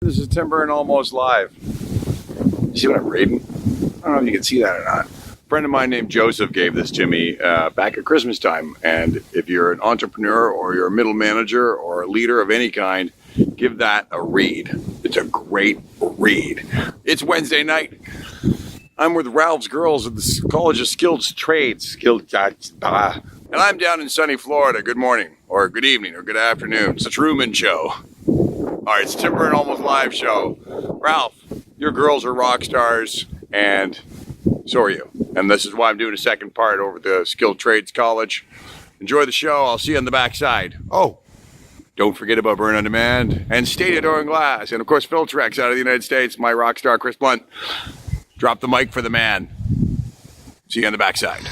This is Tim Byrne, almost live. You see what I'm reading? I don't know if you can see that or not. A friend of mine named Joseph gave this to me back at Christmas time. And if you're an entrepreneur or you're a middle manager or a leader of any kind, give that a read. It's a great read. It's Wednesday night. I'm with Ralph's girls at the College of Skilled Trades. And I'm down in sunny Florida. Good morning, or good evening, or good afternoon. It's a Truman Show. All right, it's Tim Byrne Almost Live Show. Ralph, your girls are rock stars, and so are you. And this is why I'm doing a second part over at the Skilled Trades College. Enjoy the show. I'll see you on the backside. Oh, don't forget about Byrne On Demand and Stadia Door and Glass. And, of course, Filtrex out of the United States. My rock star, Chris Blunt. Drop the mic for the man. See you on the backside.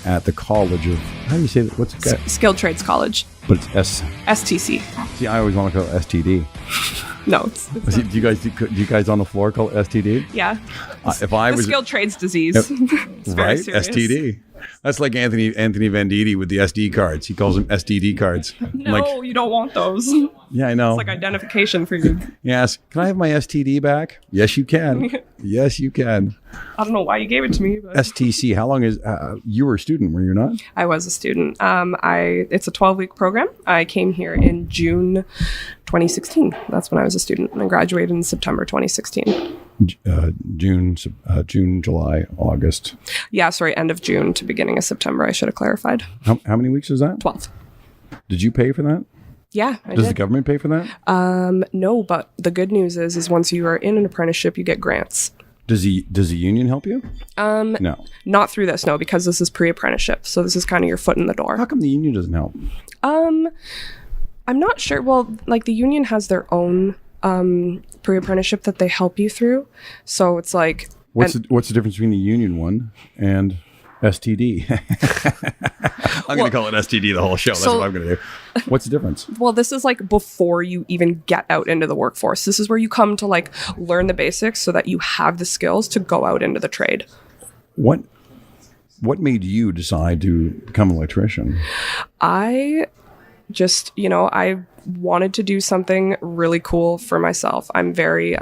At the College of, how do you say that? What's it got? Skilled Trades College. But it's STC. See, I always want to call it STD. No, it's Do you guys on the floor call it STD? yeah. If I The was skilled trades disease. It's very right, serious. STD. That's like Anthony Venditti with the SD cards. He calls them STD cards. No, Like, you don't want those. yeah, I know. It's like identification for you. Yes. Can I have my STD back? Yes, you can. Yes, you can. I don't know why you gave it to me, but STC. How long is you were a student? Were you not? I was a student. It's a 12-week program. I came here in June 2016. That's when I was a student, and I graduated in September 2016. June, July, August. Yeah, sorry, end of June to beginning of September. I should have clarified. How many weeks is that? 12. Did you pay for that? Yeah, I Does did. the government pay for that? No, but the good news is once you are in an apprenticeship, you get grants. Does the union help you? No. Not through this, no, because this is pre-apprenticeship. So this is kind of your foot in the door. How come the union doesn't help? I'm not sure. Well, like the union has their own pre-apprenticeship that they help you through. So it's like... What's the difference between the union one and STD? I'm going to call it STD the whole show. That's what I'm going to do. What's the difference? Well, this is like before you even get out into the workforce. This is where you come to like learn the basics so that you have the skills to go out into the trade. What made you decide to become an electrician? I just, I wanted to do something really cool for myself. I'm very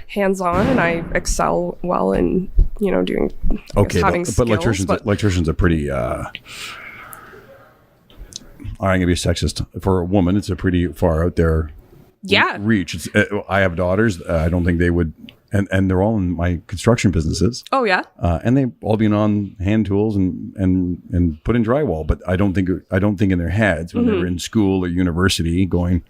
hands-on, and I excel well in, doing having skills. But electricians are pretty. I'm going to be sexist. For a woman, it's a pretty far out there reach. It's, I have daughters. I don't think they would. And they're all in my construction businesses. Oh yeah. And they've all been on hand tools and put in drywall. But I don't think in their heads when they were in school or university going,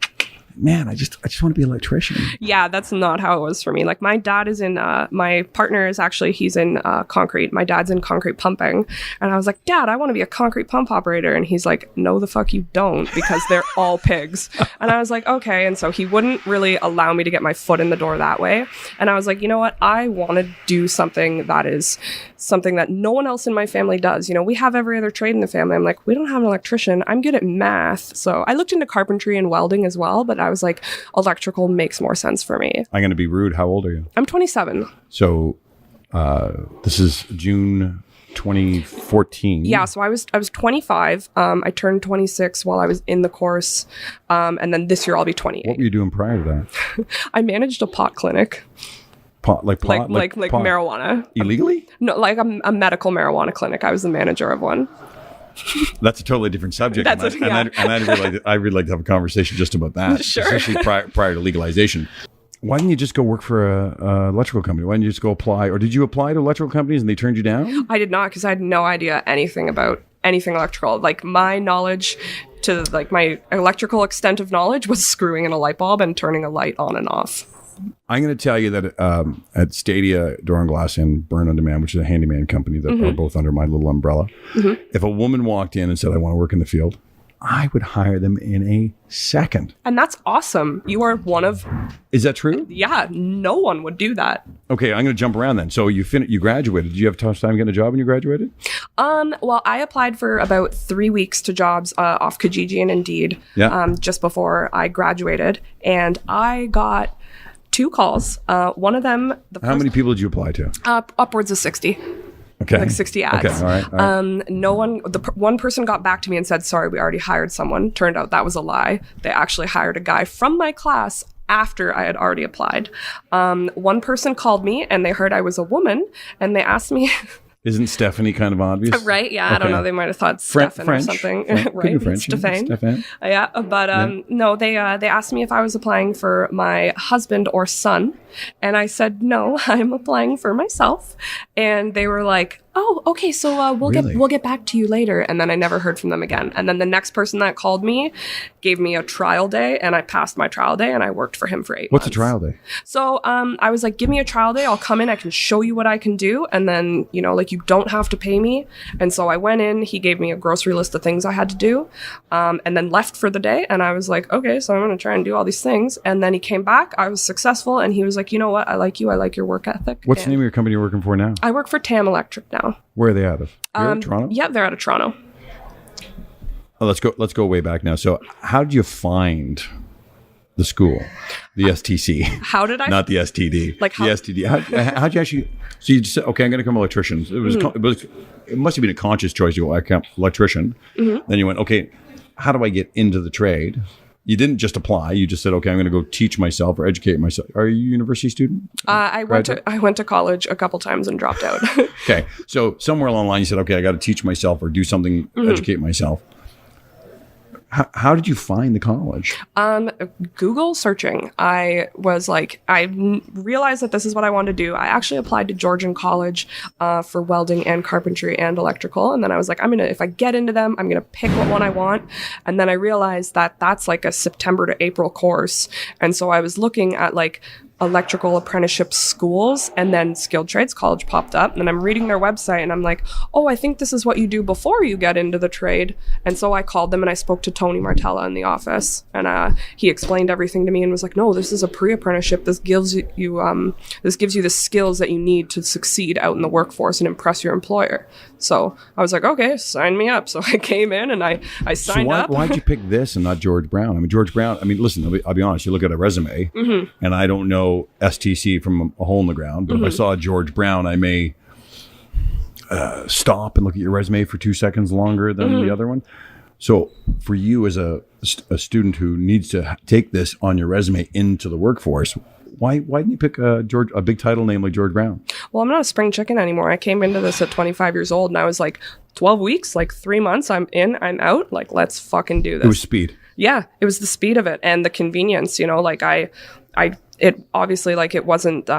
man, I just want to be an electrician. Yeah, that's not how it was for me. Like my dad is in, my partner is actually, he's in concrete. My dad's in concrete pumping. And I was like, Dad, I want to be a concrete pump operator. And he's like, no, the fuck you don't, because they're all pigs. And I was like, okay. And so he wouldn't really allow me to get my foot in the door that way. And I was like, you know what? I want to do something that is something that no one else in my family does. We have every other trade in the family. I'm like, we don't have an electrician. I'm good at math. So I looked into carpentry and welding as well, but I was like, electrical makes more sense for me. I'm going to be rude. How old are you? I'm 27. So this is June 2014. Yeah, so I was 25. I turned 26 while I was in the course, and then this year I'll be 28. What were you doing prior to that? I managed a pot clinic. Like marijuana. Illegally? No, like a medical marijuana clinic. I was the manager of one. That's a totally different subject. I'd really like to have a conversation just about that, Sure. especially prior to legalization. Why didn't you just go work for a electrical company? Why didn't you just go apply? Or did you apply to electrical companies and they turned you down? I did not, because I had no idea anything about anything electrical. Like my knowledge to like my electrical extent of knowledge was screwing in a light bulb and turning a light on and off. I'm going to tell you that at Stadia Door and Glass and Byrne On Demand, which is a handyman company that are both under my little umbrella, if a woman walked in and said, I want to work in the field, I would hire them in a second. And that's awesome. You are one of, Is that true? yeah, no one would do that. Okay, I'm going to jump around then. So you graduated. Did you have a tough time getting a job when you graduated? Well, I applied for about 3 weeks to jobs off Kijiji and Indeed just before I graduated. And I got 2 calls. One of them... How many people did you apply to? Upwards of 60. Okay. Like 60 ads. Okay, all right. No one, one person got back to me and said, sorry, we already hired someone. Turned out that was a lie. They actually hired a guy from my class after I had already applied. One person called me and they heard I was a woman and they asked me... Isn't Stephanie kind of obvious? Right, yeah, Okay. I don't know. They might have thought Stefan or something. Could Right, be French. Stefan. Yeah, but no, they asked me if I was applying for my husband or son. And I said, no, I'm applying for myself. And they were like, oh, okay, so we'll get back to you later. And then I never heard from them again. And then the next person that called me gave me a trial day, and I passed my trial day, and I worked for him for 8 months. What's a trial day? So I was like, give me a trial day. I'll come in. I can show you what I can do. And then, you don't have to pay me. And so I went in. He gave me a grocery list of things I had to do, and then left for the day. And I was like, okay, so I'm going to try and do all these things. And then he came back. I was successful. And he was like, you know what? I like you. I like your work ethic. What's the name of your company you're working for now? I work for TAM Electric now. Where are they out of? Here in Toronto? Yeah, they're out of Toronto. Oh, let's go way back now. So how did you find the school, the STC? How did I? Not the STD. Like how? The STD. How'd you actually? So you just said, okay, I'm going to become an electrician. It must have been a conscious choice to go become electrician. Mm-hmm. Then you went, okay, how do I get into the trade? You didn't just apply. You just said, okay, I'm going to go teach myself or educate myself. Are you a university student? I went to college a couple times and dropped out. Okay. So somewhere along the line, you said, okay, I got to teach myself or do something, educate myself. How did you find the college? Google searching. I realized that this is what I wanted to do. I actually applied to Georgian College for welding and carpentry and electrical. And then I was like, if I get into them, I'm going to pick what one I want. And then I realized that that's like a September to April course. And so I was looking at like electrical apprenticeship schools, and then Skilled Trades College popped up, and I'm reading their website and I'm like, oh, I think this is what you do before you get into the trade. And so I called them and I spoke to Tony Martella in the office, and he explained everything to me and was like, no, this is a pre-apprenticeship. This gives you the skills that you need to succeed out in the workforce and impress your employer. So I was like, okay, sign me up. So I came in and I signed up. Why'd you pick this and not George Brown? I mean, George Brown, listen, I'll be honest, you look at a resume and I don't know STC from a hole in the ground, but if I saw George Brown, I may stop and look at your resume for 2 seconds longer than the other one. So for you as a student who needs to take this on your resume into the workforce, why didn't you pick a big title name like George Brown? Well, I'm not a spring chicken anymore. I came into this at 25 years old and I was like, 12 weeks, like 3 months, I'm in, I'm out. Like, let's fucking do this. It was speed. Yeah, it was the speed of it and the convenience, like it obviously, like, it wasn't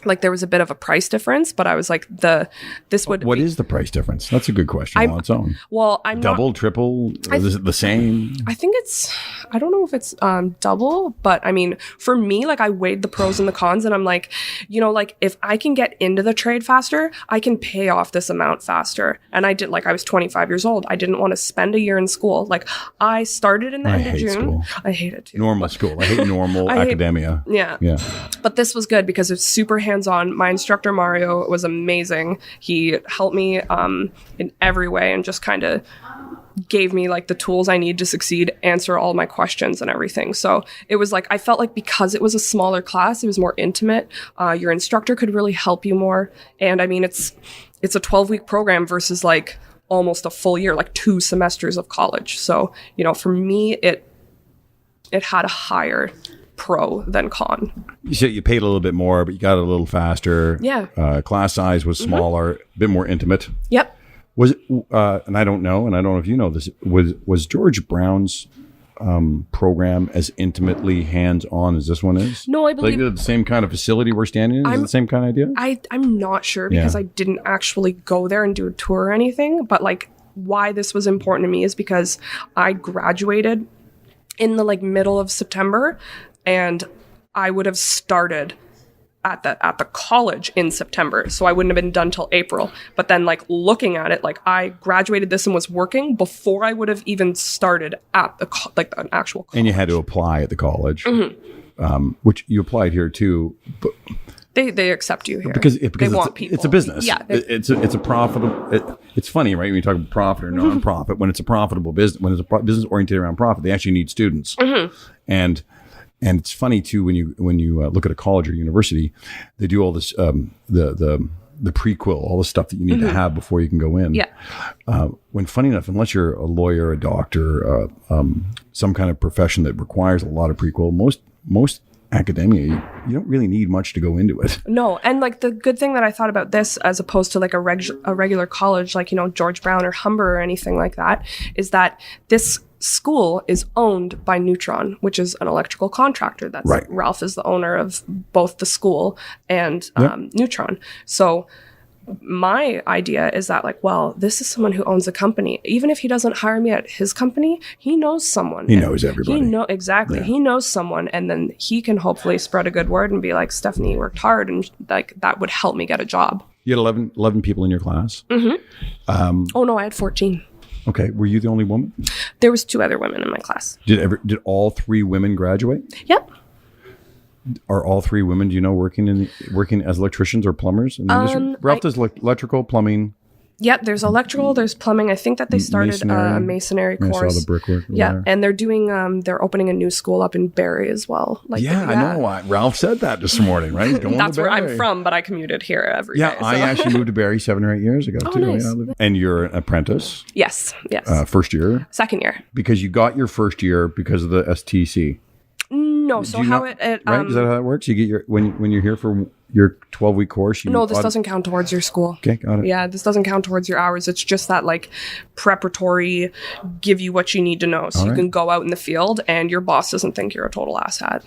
like there was a bit of a price difference, but I was like, what is the price difference? That's a good question on its own. Well, I'm double, triple, is it the same? I think I don't know if it's double, but I mean, for me, like, I weighed the pros and the cons, and I'm like, like, if I can get into the trade faster, I can pay off this amount faster. And I was 25 years old. I didn't want to spend a year in school. Like, I started in the end of June. School. I hate it too. Normal school. I hate normal academia. Yeah. But this was good because it's super hands-on. My instructor, Mario, was amazing. He helped me in every way and just kind of gave me like the tools I need to succeed, answer all my questions and everything. So it was like, I felt like because it was a smaller class, it was more intimate. Your instructor could really help you more. And I mean, it's a 12-week program versus like almost a full year, like 2 semesters of college. So, for me, it had a higher pro than con. You said you paid a little bit more, but you got it a little faster. Yeah. Class size was smaller, a bit more intimate. Yep. Was it, and I don't know if you know this, was George Brown's program as intimately hands-on as this one is? No, I believe... Like the same kind of facility we're standing in? Is it the same kind of idea? I'm not sure because I didn't actually go there and do a tour or anything, but like why this was important to me is because I graduated in the like middle of September, and I would have started at the college in September, so I wouldn't have been done till April. But then, like, looking at it, like, I graduated this and was working before I would have even started at the an actual college. And you had to apply at the college, which you applied here too. But they accept you here because they want people. It's a business. Yeah, it's a profitable. It's funny, right? When you talk about profit or non-profit, when it's a profitable business, when it's a business oriented around profit, they actually need students. And it's funny too when you look at a college or university, they do all this the prequel, all the stuff that you need to have before you can go in. Yeah. When funny enough, unless you're a lawyer, a doctor, some kind of profession that requires a lot of prequel, most academia, you don't really need much to go into it. No, and like the good thing that I thought about this, as opposed to like a regular college, like, you know, George Brown or Humber or anything like that, is that this school is owned by Neutron, which is an electrical contractor. That's right. Ralph is the owner of both the school and Neutron. So my idea is that, like, well, this is someone who owns a company. Even if he doesn't hire me at his company, he knows someone. He knows everybody. Exactly. Yeah. He knows someone, and then he can hopefully spread a good word and be like, Stephanie, you worked hard, and like that would help me get a job. You had 11 people in your class? Oh no, I had 14. Okay. Were you the only woman? There was 2 other women in my class. Did all 3 women graduate? Yep. Are all 3 women, do you know, working as electricians or plumbers in the industry? Ralph does electrical, plumbing. Yep, there's electrical, there's plumbing. I think that they started a masonry course. I saw the brickwork. Yeah, and they're doing they're opening a new school up in Barrie as well. I know. Ralph said that this morning, right? He's going That's to where Barrie. I'm from, but I commuted here every day. I actually moved to Barrie 7 or 8 years ago too. Nice. And you're an apprentice? Yes. First year? Second year. Because you got your first year because of the STC. No, so how it right? Is that how it works? You get your when you're here for your 12-week course. No, this doesn't count towards your school. Okay, got it. Yeah, this doesn't count towards your hours. It's just that, like, preparatory, give you what you need to know, so you can go out in the field and your boss doesn't think you're a total asshat.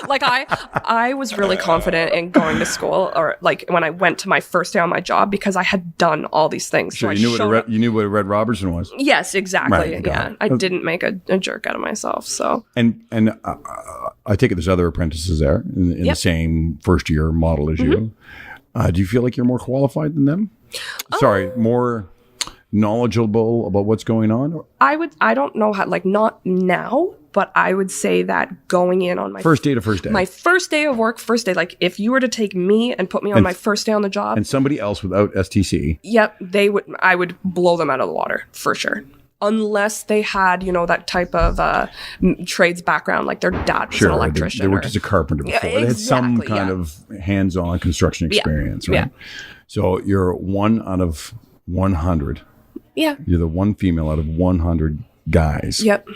Like, I was really confident in going to school, or like when I went to my first day on my job, because I had done all these things. Sure, so you knew what a Red Robertson was. Yes, exactly. Right, yeah, I didn't make a jerk out of myself. So and I take it there's other apprentices there in the same first year model as you. Do you feel like you're more qualified than them? Sorry, more knowledgeable about what's going on? I don't know how, like, not now, but I would say that going in on my first day, my first day of work, like, if you were to take me and put me on my first day on the job, and somebody else without STC, I would blow them out of the water for sure. Unless they had, you know, that type of trades background, like their dad was an electrician. They worked as a carpenter before. They had some kind of hands-on construction experience, right? Yeah. So you're 1 out of 100. Yeah. You're the one female out of 100 guys. Yep.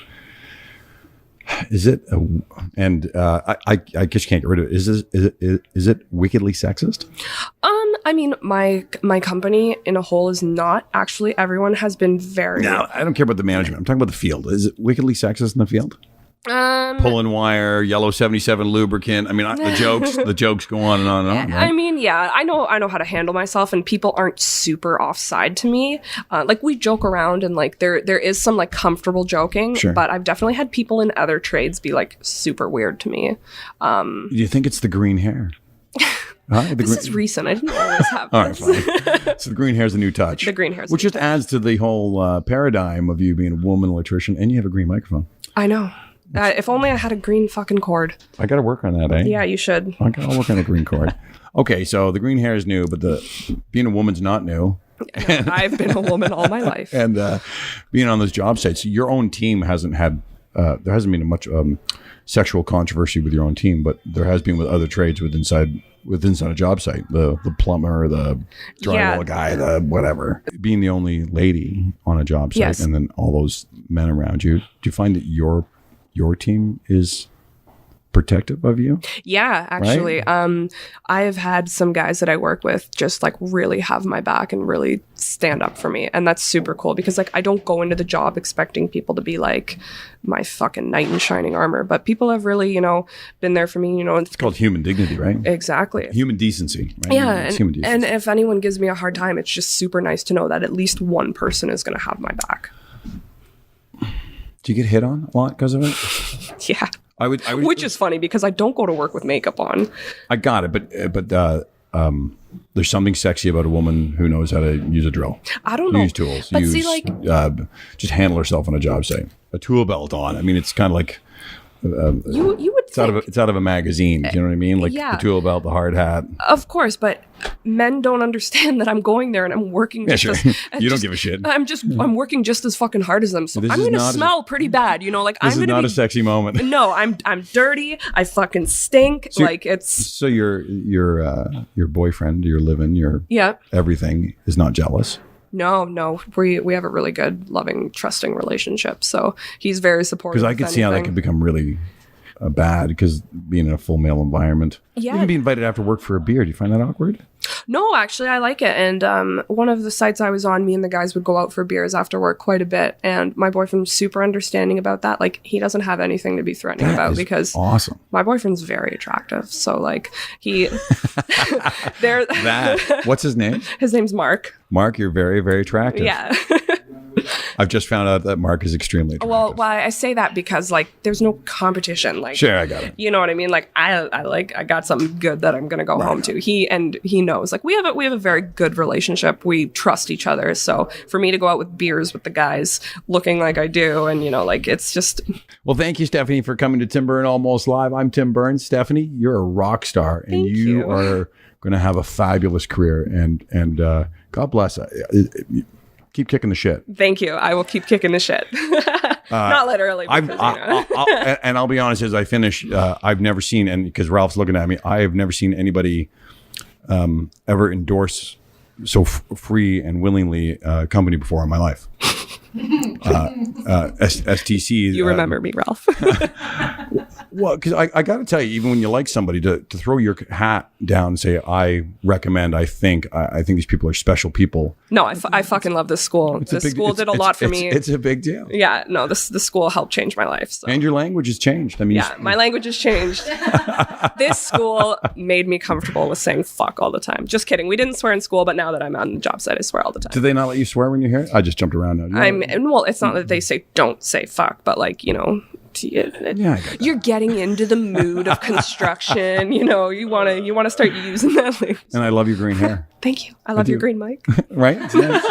Is it? I guess you can't get rid of it. Is it wickedly sexist? I mean, my company in a whole is not. Actually, everyone has been very. No, I don't care about the management. I'm talking about the field. Is it wickedly sexist in the field? Pulling wire, yellow 77 lubricant. I mean, the jokes go on and on and on. Right? I mean, yeah, I know how to handle myself, and people aren't super offside to me. Like, we joke around, and like there is some like comfortable joking, sure. But I've definitely had people in other trades be like super weird to me. Do you think it's the green hair? This is recent. I didn't always have all right, fine. So the green hair is a new touch. The green hair, which just adds to the whole paradigm of you being a woman electrician, and you have a green microphone. I know. If only I had a green fucking cord. I got to work on that, eh? Yeah, you should. I'll work on the green cord. Okay, so the green hair is new, but being a woman's not new. I've been a woman all my life. And being on those job sites, your own team hasn't had, there hasn't been much sexual controversy with your own team, but there has been with other trades within a job site, the plumber, the drywall guy, the whatever. Being the only lady on a job site, yes. And then all those men around you, do you find that your team is protective of you? Yeah, actually. Right? I have had some guys that I work with just like really have my back and really stand up for me. And that's super cool because like I don't go into the job expecting people to be like my fucking knight in shining armor, but people have really, you know, been there for me, you know. It's called human dignity, right? Exactly. Human decency, right? Yeah. It's human decency. And if anyone gives me a hard time, it's just super nice to know that at least one person is going to have my back. Do you get hit on a lot because of it? Yeah. I would. Which is funny because I don't go to work with makeup on. I got it, but there's something sexy about a woman who knows how to use a drill. I don't know. Use tools. But see, like, just handle herself on a job site. A tool belt on. I mean, it's kind of like you would it's out of a magazine. Do you know what I mean? Like Yeah. the tool belt, the hard hat. Of course, but men don't understand that I'm going there and I'm working. Yeah, just sure. as, You don't give a shit. I'm working just as fucking hard as them. So This I'm is gonna not a- smell pretty bad. You know, like This I'm is gonna not be. a sexy moment. No, I'm dirty. I fucking stink. So- like it's So your boyfriend, your live-in, your yeah. everything is not jealous. No, we have a really good, loving, trusting relationship. So he's very supportive. Because I could see how that could become really bad because being in a full male environment. Yeah. You can be invited after work for a beer. Do you find that awkward? No, actually, I like it. And one of the sites I was on, me and the guys would go out for beers after work quite a bit. And my boyfriend's super understanding about that. Like, he doesn't have anything to be threatening That about is because awesome. my boyfriend's very attractive. So, like, he... there. What's his name? His name's Mark. Mark, you're very, very attractive. Yeah. I've just found out that Mark is extremely attractive. Well, why I say that because, like, there's no competition. Like, Sure, I got it. you know what I mean? Like, I got something good that I'm gonna go home to. He knows. Like, we have a very good relationship. We trust each other. So for me to go out with beers with the guys, looking like I do, and you know, like it's just. Well, thank you, Stephanie, for coming to Tim Byrne Almost Live. I'm Tim Byrne. Stephanie, you're a rock star, and Thank you you. are going to have a fabulous career. And God bless. Keep kicking the shit. Thank you. I will keep kicking the shit. Not literally. Because, I'll be honest. As I finish, I've never seen, and because Ralph's looking at me, I have never seen anybody ever endorse so free and willingly a company before in my life. STC. you remember me, Ralph. Well, because I got to tell you, even when you like somebody, to throw your hat down and say, I recommend, I think these people are special people. No, I fucking love this school. This school did a lot for me. It's a big deal. Yeah, no, this school helped change my life. So. And your language has changed. I mean, Yeah, my language has changed. This school made me comfortable with saying fuck all the time. Just kidding. We didn't swear in school, but now that I'm on the job site, I swear all the time. do they not let you swear when you're here? I just jumped around now. Well, it's not that they say don't say fuck, but like, you know, Yeah, I got that. you're getting into the mood of construction. You know, you want to start using that. Like, And I love your green hair. thank you. I love your green mic. Right? It's nice.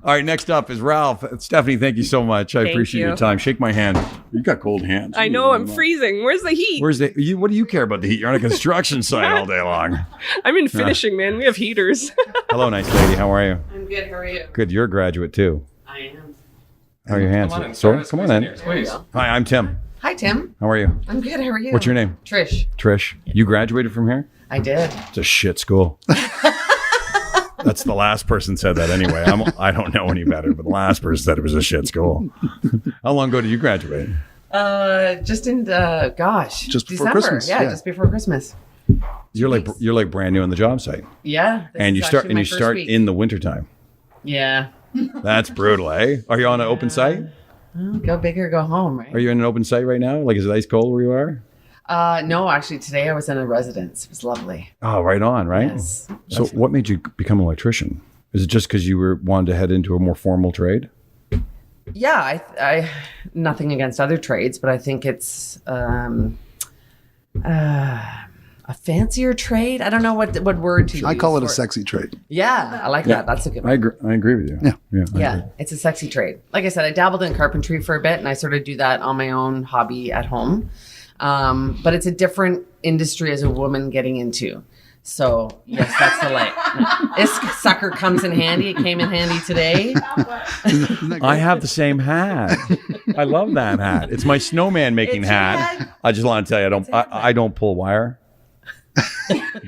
All right, next up is Ralph. Stephanie, thank you so much. I Thank appreciate you. your time. Shake my hand. You got cold hands. I know I'm freezing. Where's the heat? What do you care about the heat? You're on a construction site all day long. I'm in finishing, man. We have heaters. Hello, nice lady. How are you? I'm good. How are you? Good. You're a graduate too. I am. How are your hands? Come on in, So, start come us on in. here, please. Hi, I'm Tim. Hi, Tim. How are you? I'm good. How are you? What's your name? Trish. Trish. You graduated from here? I did. It's a shit school. That's the last person said that anyway. I don't know any better, but the last person said it was a shit school. How long ago did you graduate? Just in Just before December. Christmas, Yeah, yeah. just before Christmas. You're like brand new on the job site, Yeah. this and is you start actually my first week. in the wintertime. Yeah. That's brutal, eh? Are you on an open site? Well, go big or go home, right? Are you in an open site right now? Like, is it ice cold where you are? No, actually, today I was in a residence. It was lovely. Oh, right on, right? Yes. So, what made you become an electrician? Is it just because you wanted to head into a more formal trade? Yeah, I nothing against other trades, but I think it's a fancier trade. I don't know what word to use. I call it a for sexy trade. Yeah, I like that. That's a good one. I agree with you. Yeah. I Yeah, agree. it's a sexy trade. Like I said, I dabbled in carpentry for a bit, and I sort of do that on my own hobby at home. But it's a different industry as a woman getting into. So yes, that's the light. This sucker comes in handy. It came in handy today. Isn't that I great? have the same hat. I love that hat. It's my snowman making It's your hat. hat. I just want to tell you, I don't pull wire.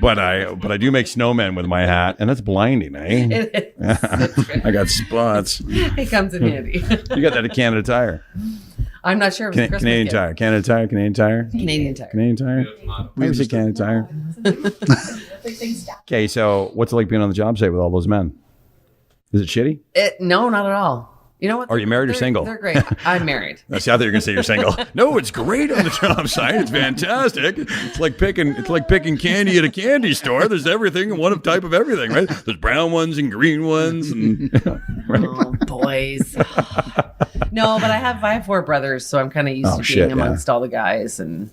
but I do make snowmen with my hat, and it's blinding, eh? I got spots. It comes in handy. You got that at Canada Tire. I'm not sure. If it's a Christmas Canadian gift. Tire. Canada Tire. Canadian Tire. Canadian Tire. Canadian Tire. I would say Canada Tire. Okay, so what's it like being on the job site with all those men? Is it shitty? No, not at all. You know what? Are you married or They're- single? They're great. I'm married. See, I thought you were gonna say you're single. No, it's great on the job site. It's fantastic. It's like picking candy at a candy store. There's everything, one type of everything, right? There's brown ones and green ones, and right? Oh, boys. No, but I have 4 brothers, so I'm kind of used to being amongst all the guys, and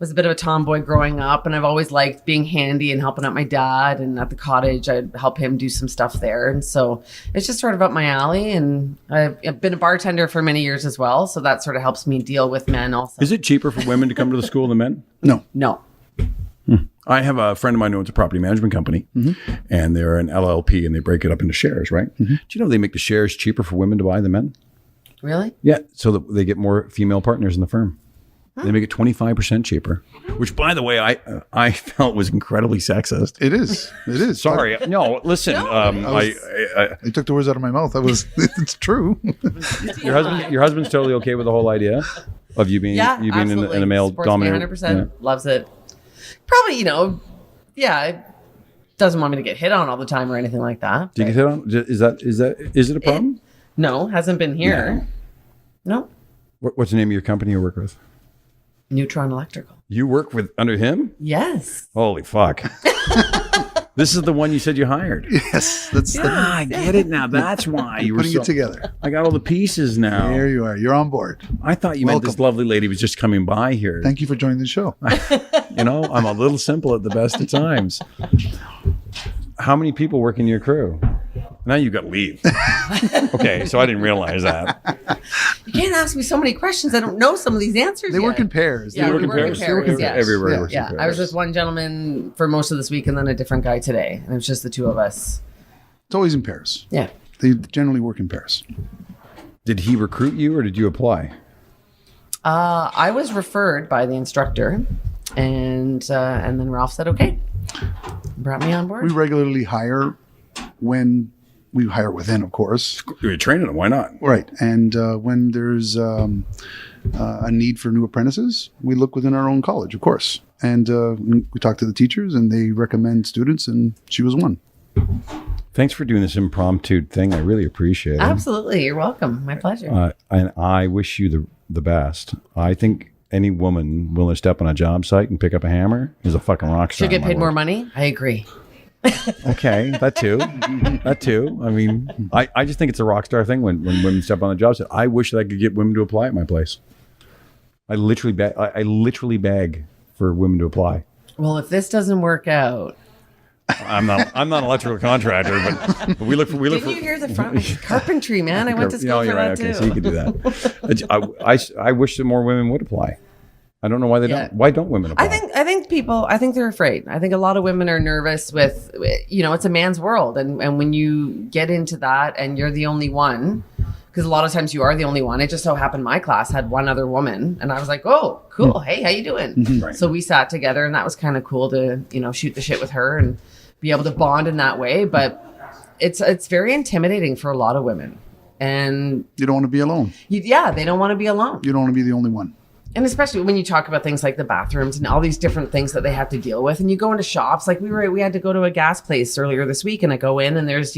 was a bit of a tomboy growing up, and I've always liked being handy and helping out my dad, and at the cottage I'd help him do some stuff there, and so it's just sort of up my alley. And I've been a bartender for many years as well, so that sort of helps me deal with men also. Is it cheaper for women to come to the school than men? No. I have a friend of mine who owns a property management company, and they're an LLP, and they break it up into shares, right? Do you know they make the shares cheaper for women to buy than men? Really? Yeah, so that they get more female partners in the firm. They make it 25% cheaper, which, by the way, I felt was incredibly sexist. It is. It is. Sorry. No, listen. You took the words out of my mouth. It's true. Your husband's totally okay with the whole idea of you being in a male dominated. 100%. Loves it. Probably, doesn't want me to get hit on all the time or anything like that. Do you get hit on? Is it a problem? No, hasn't been here. No. What's the name of your company you work with? Neutron Electrical. You work with under him? Yes. Holy fuck. This is the one you said you hired. Yes. I get it now. That's why you were putting it together. I got all the pieces now. There you are. You're on board. I thought you meant this lovely lady was just coming by here. Thank you for joining the show. I'm a little simple at the best of times. How many people work in your crew? Now you got to leave. Okay, so I didn't realize that. You can't ask me so many questions. I don't know some of these answers. They work in pairs. Yeah, we work in pairs. Yeah. Everywhere works in pairs. I was with one gentleman for most of this week and then a different guy today. And it was just the two of us. It's always in pairs. Yeah. They generally work in pairs. Did he recruit you or did you apply? I was referred by the instructor, and then Ralph said, okay. Brought me on board. We regularly hire when we hire within, of course. You're training them. Why not? Right. And when there's a need for new apprentices, we look within our own college, of course. And we talk to the teachers, and they recommend students, and she was one. Thanks for doing this impromptu thing. I really appreciate it. Absolutely. You're welcome. My pleasure. And I wish you the best. I think any woman willing to step on a job site and pick up a hammer is a fucking rock star. Should get paid more money? I agree. Okay, that too. I mean, I just think it's a rock star thing when women step on the job site. I wish that I could get women to apply at my place. I literally beg for women to apply. Well, if this doesn't work out, I'm not an electrical contractor, but we look for. Didn't you hear the front carpentry, man? I went to school for that too. Okay, so you could do that. I wish that more women would apply. I don't know why they don't. Why don't women apply? I think they're afraid. I think a lot of women are nervous with, it's a man's world. And when you get into that and you're the only one, because a lot of times you are the only one. It just so happened my class had one other woman and I was like, oh, cool. Hey, how you doing? Right. So we sat together and that was kind of cool to, shoot the shit with her and be able to bond in that way. But it's very intimidating for a lot of women. And you don't want to be alone. They don't want to be alone. You don't want to be the only one. And especially when you talk about things like the bathrooms and all these different things that they have to deal with. And you go into shops, like we had to go to a gas place earlier this week, and I go in and there's,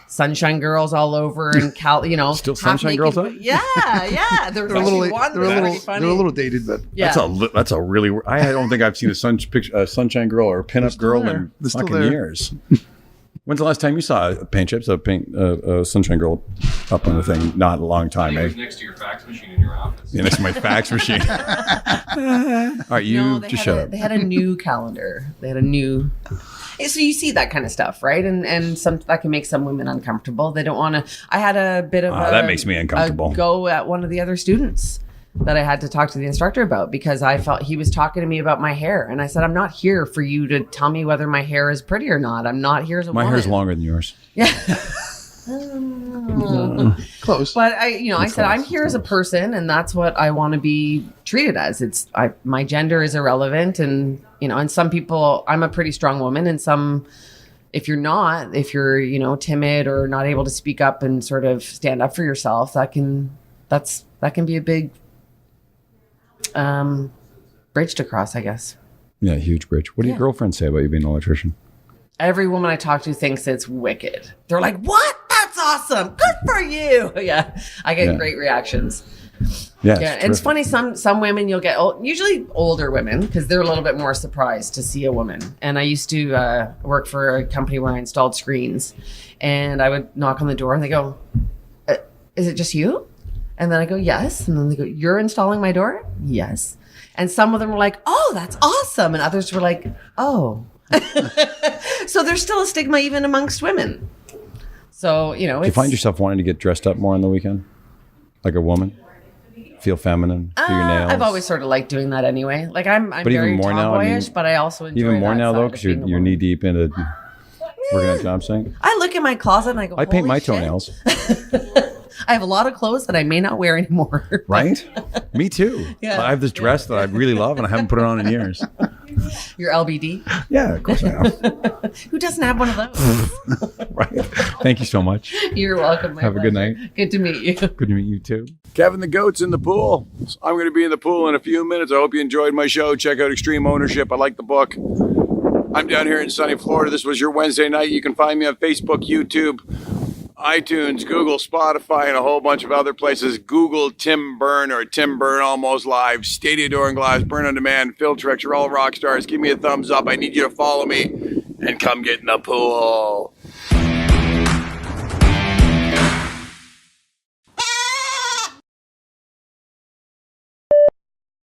sunshine girls all over and still sunshine girls up? Yeah. They're a little dated, but yeah. That's a really. I don't think I've seen a sunshine girl or a pinup girl in fucking years. When's the last time you saw a sunshine girl up on the thing? Not a long time, It was next to your fax machine in your office. Yeah, next to my fax machine. All right, shut up. They had a new calendar. They had a new. So you see that kind of stuff, right? And some that can make some women uncomfortable. They don't want to. I had a bit of that makes me uncomfortable. A go at one of the other students that I had to talk to the instructor about because I felt he was talking to me about my hair. And I said, I'm not here for you to tell me whether my hair is pretty or not. I'm not here as a woman. My hair's longer than yours. Yeah. Close. But I said, I'm here as a person and that's what I want to be treated as. My gender is irrelevant. And, and some people, I'm a pretty strong woman and some, if you're timid or not able to speak up and sort of stand up for yourself, that can be a big bridge to cross, I guess. Yeah, huge bridge. What do your girlfriends say about you being an electrician? Every woman I talk to thinks it's wicked. They're like, what? That's awesome. Good for you. Yeah. I get great reactions. Yeah. And it's funny, some women you'll get, usually older women, because they're a little bit more surprised to see a woman. And I used to work for a company where I installed screens. And I would knock on the door and they go, is it just you? And then I go, yes. And then they go, you're installing my door? Yes. And some of them were like, oh, that's awesome. And others were like, oh. So there's still a stigma even amongst women. So, you know, Do you find yourself wanting to get dressed up more on the weekend? Like a woman? Feel feminine? Do your nails? I've always sort of liked doing that anyway. Like I'm But very even more now, I tomboyish, mean, but I also enjoy Even more that now, side though, of because being a you're woman. knee deep into working at job site. I look in my closet and I go, I paint "Holy my shit." toenails. I have a lot of clothes that I may not wear anymore. Right? Me too. Yeah. I have this dress that I really love and I haven't put it on in years. Your LBD. Yeah, of course I have. Who doesn't have one of those? Right. Thank you so much. You're welcome. My Have a good pleasure. night. Good to meet you. Good to meet you too. Kevin the Goat's in the pool. I'm going to be in the pool in a few minutes. I hope you enjoyed my show. Check out Extreme Ownership. I like the book. I'm down here in sunny Florida. This was your Wednesday night. You can find me on Facebook, YouTube, iTunes, Google, Spotify, and a whole bunch of other places. Google Tim Byrne or Tim Byrne Almost Live, Stadia Door and Glass, Burn on Demand, Filtrex. You're all rock stars. Give me a thumbs up. I need you to follow me and come get in the pool.